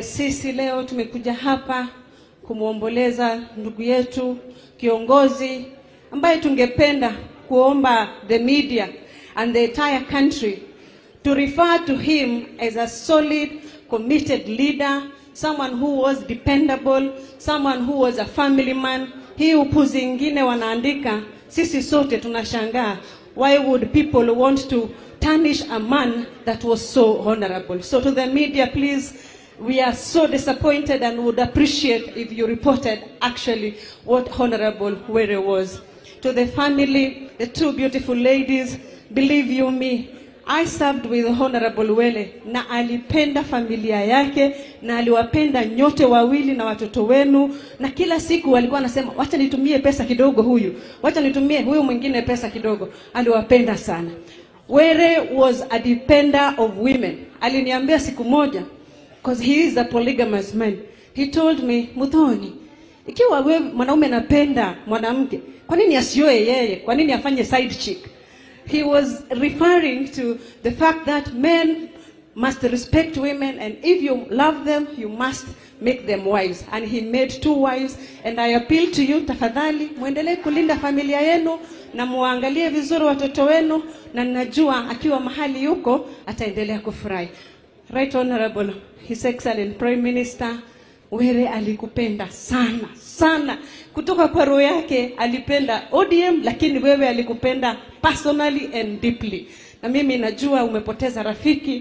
Sisi leo tumekuja hapa kumuomboleza ndugu yetu kiongozi ambaye tungependa kuomba the media and the entire country to refer to him as a solid, committed leader, someone who was dependable, someone who was a family man. Hii upuzi ingine wanaandika, sisi sote tunashangaa. Why would people want to tarnish a man that was so honorable? So to the media, please, we are so disappointed and would appreciate if you reported actually what Honorable Were was. To the family, the two beautiful ladies, believe you me, I served with Honorable Were na alipenda familia yake na aliwapenda nyote wawili na watoto wenu, na kila siku walikuwa anasema wacha nitumie pesa kidogo huyu, wacha nitumie huyu mwingine pesa kidogo. Aliwapenda sana. Were was a depender of women. Aliniambia siku moja, because he is a polygamous man. He told me, Muthoni, ikiwa wewe mwanaume anapenda mwanamke, kwa nini asioe yeye? Kwa nini afanye side chick? He was referring to the fact that men must respect women, and if you love them, you must make them wives. And he made 2 wives, and I appeal to you, tafadhali muendelee kulinda familia yenu na muangalie vizuri watoto wenu, na najua akiwa mahali yuko ataendelea kufurahi. Right Honorable, His Excellent Prime Minister, Were alikupenda sana sana. Kutoka kwa roho yake alipenda ODM, lakini wewe alikupenda personally and deeply. Na mimi najua umepoteza rafiki.